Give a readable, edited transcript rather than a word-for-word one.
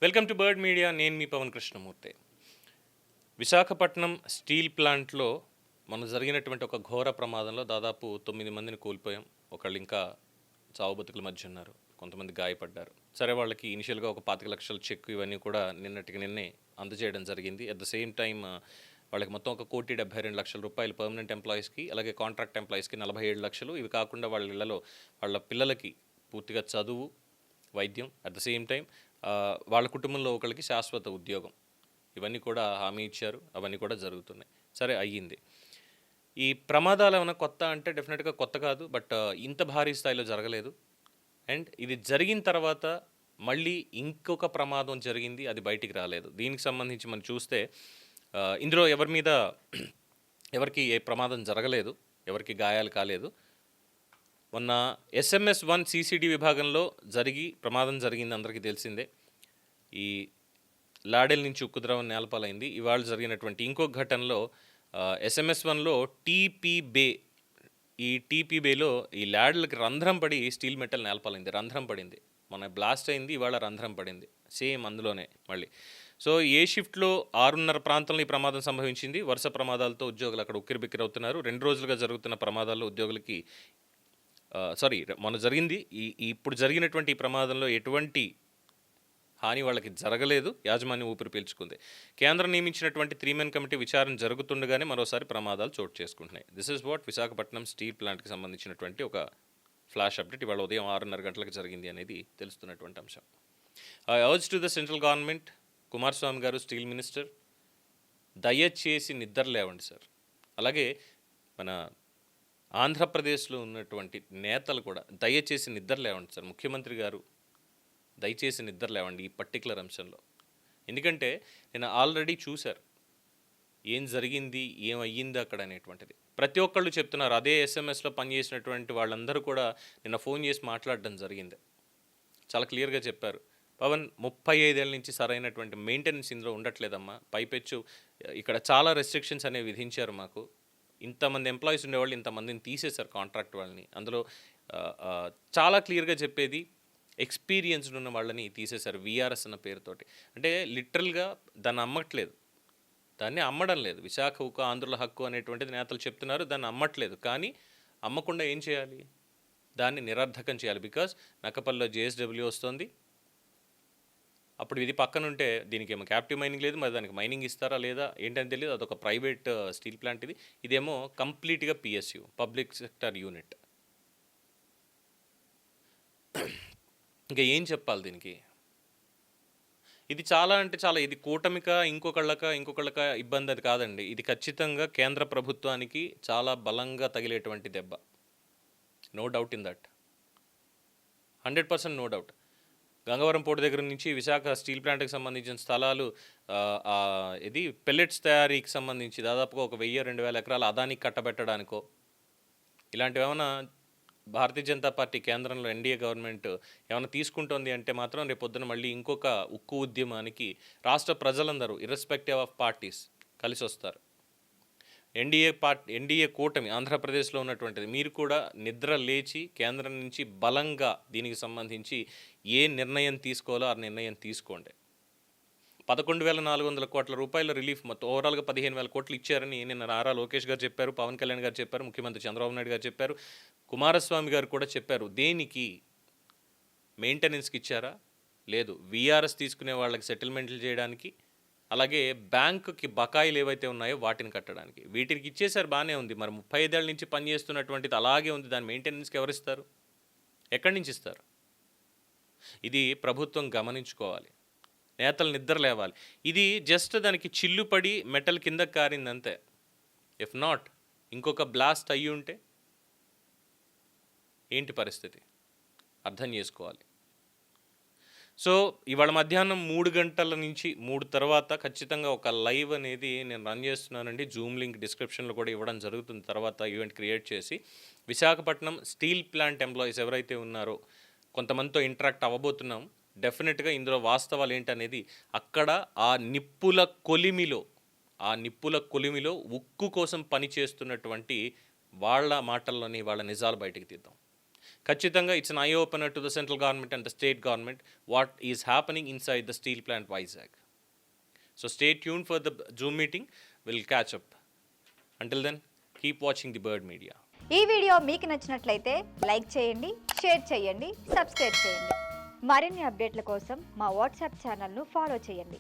Welcome to bird media. నేను మీ Pawan Krishnamurthy. Visakhapatnam steel ప్లాంట్లో మనం జరిగినటువంటి ఒక ఘోర ప్రమాదంలో దాదాపు 9 మందిని కోల్పోయాం. ఒకళ్ళు ఇంకా చావు బతుకుల మధ్య ఉన్నారు, కొంతమంది గాయపడ్డారు. సరే, వాళ్ళకి ఇనిషియల్గా ఒక 25 లక్షల చెక్ ఇవన్నీ కూడా నిన్నే అందజేయడం జరిగింది. అట్ ద సేమ్ టైం వాళ్ళకి మొత్తం 1,72,00,000 రూపాయలు పర్మనెంట్ ఎంప్లాయీస్కి, అలాగే కాంట్రాక్ట్ ఎంప్లాయీస్కి 47 లక్షలు. ఇవి కాకుండా వాళ్ళ ఇళ్లలో వాళ్ళ పిల్లలకి పూర్తిగా చదువు, వైద్యం, అట్ ద సేమ్ టైం వాళ్ళ కుటుంబంలో ఒకరికి శాశ్వత ఉద్యోగం, ఇవన్నీ కూడా హామీ ఇచ్చారు. అవన్నీ కూడా జరుగుతున్నాయి. సరే, అయ్యింది. ఈ ప్రమాదాలు ఏమైనా కొత్త అంటే డెఫినెట్గా కొత్త కాదు, బట్ ఇంత భారీ స్థాయిలో జరగలేదు. అండ్ ఇది జరిగిన తర్వాత మళ్ళీ ఇంకొక ప్రమాదం జరిగింది, అది బయటికి రాలేదు. దీనికి సంబంధించి మనం చూస్తే ఇందులో ఎవరికి ఏ ప్రమాదం జరగలేదు, ఎవరికి గాయాలు కాలేదు. మొన్న SMS-1 CCD విభాగంలో ప్రమాదం జరిగింది, అందరికీ తెలిసిందే. ఈ లాడెల్ నుంచి ఉక్కు ద్రవం నేలపాలైంది. ఇవాళ జరిగినటువంటి ఇంకొక ఘటనలో SMS-1లో TP బే, ఈ TP బేలో ఈ లాడెల్కి రంధ్రం పడి స్టీల్ మెటల్ నేలపాలైంది. రంధ్రం పడింది, మన బ్లాస్ట్ అయింది, ఇవాళ రంధ్రం పడింది సేమ్ అందులోనే మళ్ళీ. సో ఏ షిఫ్ట్లో 6:30 ప్రాంతంలో ఈ ప్రమాదం సంభవించింది. వరుస ప్రమాదాలతో ఉద్యోగులు అక్కడ ఉక్కిరిబిక్కిరవుతున్నారు. 2 రోజులుగా జరుగుతున్న ప్రమాదాల్లో ఉద్యోగులకి మొన్న జరిగింది, ఇప్పుడు జరిగినటువంటి ఈ ప్రమాదంలో ఎటువంటి హాని వాళ్ళకి జరగలేదు. యాజమాన్యం ఊపిరి పీల్చుకుంది. కేంద్రం నియమించినటువంటి 3 మెన్ కమిటీ విచారణ జరుగుతుండగానే మరోసారి ప్రమాదాలు చోటు చేసుకుంటున్నాయి. This is what Visakhapatnam steel ప్లాంట్కి సంబంధించినటువంటి ఒక ఫ్లాష్ అప్డేట్. ఇవాళ ఉదయం 6:30 గంటలకు జరిగింది అనేది తెలుస్తున్నటువంటి అంశం. I urge to the central government, Kumaraswamy గారు స్టీల్ మినిస్టర్, దయచేసి నిద్ర లేవండి సార్. అలాగే మన ఆంధ్రప్రదేశ్లో ఉన్నటువంటి నేతలు కూడా దయచేసి నిద్ర లేవండి సార్. ముఖ్యమంత్రి గారు దయచేసి నిద్ర లేవండి ఈ పర్టికులర్ అంశంలో. ఎందుకంటే నేను ఆల్రెడీ చూశారు ఏం జరిగింది, ఏమయ్యింది అక్కడ అనేటువంటిది. ప్రతి ఒక్కళ్ళు చెప్తున్నారు. అదే SMS-లో పనిచేసినటువంటి వాళ్ళందరూ కూడా నిన్న ఫోన్ చేసి మాట్లాడడం జరిగింది. చాలా క్లియర్గా చెప్పారు, పవన్ 35 ఏళ్ళ నుంచి సరైనటువంటి మెయింటెనెన్స్ ఇందులో ఉండట్లేదమ్మా. పైపెచ్చు ఇక్కడ చాలా రెస్ట్రిక్షన్స్ అనేవి విధించారు మాకు. ఇంతమంది ఎంప్లాయీస్ ఉండేవాళ్ళు ఇంతమందిని తీసేశారు, కాంట్రాక్ట్ వాళ్ళని. అందులో చాలా క్లియర్గా చెప్పేది, ఎక్స్పీరియన్స్డ్ ఉన్న వాళ్ళని తీసేశారు VRS అన్న పేరుతోటి. అంటే లిటరల్గా దాన్ని అమ్మట్లేదు, దాన్ని అమ్మడం లేదు. విశాఖ ఉక్కు ఆంధ్రుల హక్కు అనేటువంటిది నేతలు చెప్తున్నారు, దాన్ని అమ్మట్లేదు. కానీ అమ్మకుండా ఏం చేయాలి, దాన్ని నిరర్ధకం చేయాలి. బికాజ్ నక్కపల్లిలో JSW వస్తుంది, అప్పుడు ఇది పక్కన ఉంటే దీనికి ఏమో క్యాప్టివ్ మైనింగ్ లేదు, మరి దానికి మైనింగ్ ఇస్తారా లేదా ఏంటని తెలియదు. అదొక ప్రైవేట్ స్టీల్ ప్లాంట్ ఇది. ఇదేమో కంప్లీట్గా PSU, పబ్లిక్ సెక్టర్ యూనిట్. ఇంకా ఏం చెప్పాలి దీనికి? ఇది చాలా అంటే చాలా, ఇది కూటమిక ఇంకొకళ్ళక ఇబ్బంది అది కాదండి. ఇది ఖచ్చితంగా కేంద్ర ప్రభుత్వానికి చాలా బలంగా తగిలేటువంటి దెబ్బ. No doubt in that, 100% no doubt. Gangavaram port దగ్గర నుంచి విశాఖ స్టీల్ ప్లాంట్కి సంబంధించిన స్థలాలు, ఇది పెల్లెట్స్ తయారీకి సంబంధించి దాదాపుగా 1,000-2,000 ఎకరాలు అదానికి కట్టబెట్టడానికో, ఇలాంటివి ఏమైనా భారతీయ జనతా పార్టీ కేంద్రంలో NDA గవర్నమెంట్ ఏమైనా తీసుకుంటోంది అంటే మాత్రం రేపొద్దున మళ్ళీ ఇంకొక ఉక్కు ఉద్యమానికి రాష్ట్ర ప్రజలందరూ ఇర్రెస్పెక్టివ్ ఆఫ్ పార్టీస్ కలిసి వస్తారు. NDA కూటమి ఆంధ్రప్రదేశ్లో ఉన్నటువంటిది. మీరు కూడా నిద్ర లేచి కేంద్రం నుంచి బలంగా దీనికి సంబంధించి ఏ నిర్ణయం తీసుకోవాలో ఆ నిర్ణయం తీసుకోండి. 11,400 కోట్ల రూపాయల రిలీఫ్, మొత్తం ఓవరాల్గా 15,000 కోట్లు ఇచ్చారని నిన్న నారా లోకేష్ గారు చెప్పారు, పవన్ కళ్యాణ్ గారు చెప్పారు, ముఖ్యమంత్రి చంద్రబాబు నాయుడు గారు చెప్పారు, కుమారస్వామి గారు కూడా చెప్పారు. దేనికి? మెయింటెనెన్స్కి ఇచ్చారా? లేదు. VRS తీసుకునే వాళ్ళకి సెటిల్మెంట్లు చేయడానికి, అలాగే బ్యాంకుకి బకాయిలు ఏవైతే ఉన్నాయో వాటిని కట్టడానికి. వీటికి ఇచ్చేసారు, బాగానే ఉంది. మరి 35 ఏళ్ళ నుంచి పనిచేస్తున్నటువంటిది అలాగే ఉంది, దాని మెయింటెనెన్స్కి ఎవరిస్తారు? ఎక్కడి నుంచి ఇస్తారు? ఇది ప్రభుత్వం గమనించుకోవాలి. నేతలు నిద్ర లేవాలి. ఇది జస్ట్ దానికి చిల్లు పడి మెటల్ కింద కారిందంతే. ఇఫ్ నాట్ ఇంకొక బ్లాస్ట్ అయ్యి ఉంటే ఏంటి పరిస్థితి అర్థం చేసుకోవాలి. సో ఇవాళ మధ్యాహ్నం 3 గంటల నుంచి 3 తర్వాత ఖచ్చితంగా ఒక లైవ్ అనేది నేను రన్ చేస్తున్నానండి. జూమ్ లింక్ డిస్క్రిప్షన్లో కూడా ఇవ్వడం జరుగుతుంది. తర్వాత ఈవెంట్ క్రియేట్ చేసి విశాఖపట్నం స్టీల్ ప్లాంట్ ఎంప్లాయీస్ ఎవరైతే ఉన్నారో కొంతమందితో ఇంటరాక్ట్ అవ్వబోతున్నాం. డెఫినెట్గా ఇందులో వాస్తవాలు ఏంటనేది అక్కడ ఆ నిప్పుల కొలిమిలో ఉక్కు కోసం పనిచేస్తున్నటువంటి వాళ్ళ మాటల్లోని వాళ్ళ నిజాలు బయటికి తీద్దాం. ఖచ్చితంగా it's an eye opener to the central government and the state government what is happening inside the steel plant Vizag. So stay tuned for the Zoom meeting. We'll catch up. Until then, keep watching the Bird Media. ఈ video మీకు నచ్చినట్లయితే like చేయండి, share చేయండి, subscribe చేయండి. మరిన్ని అప్డేట్ల కోసం మా WhatsApp ఛానల్ను ఫాలో చేయండి.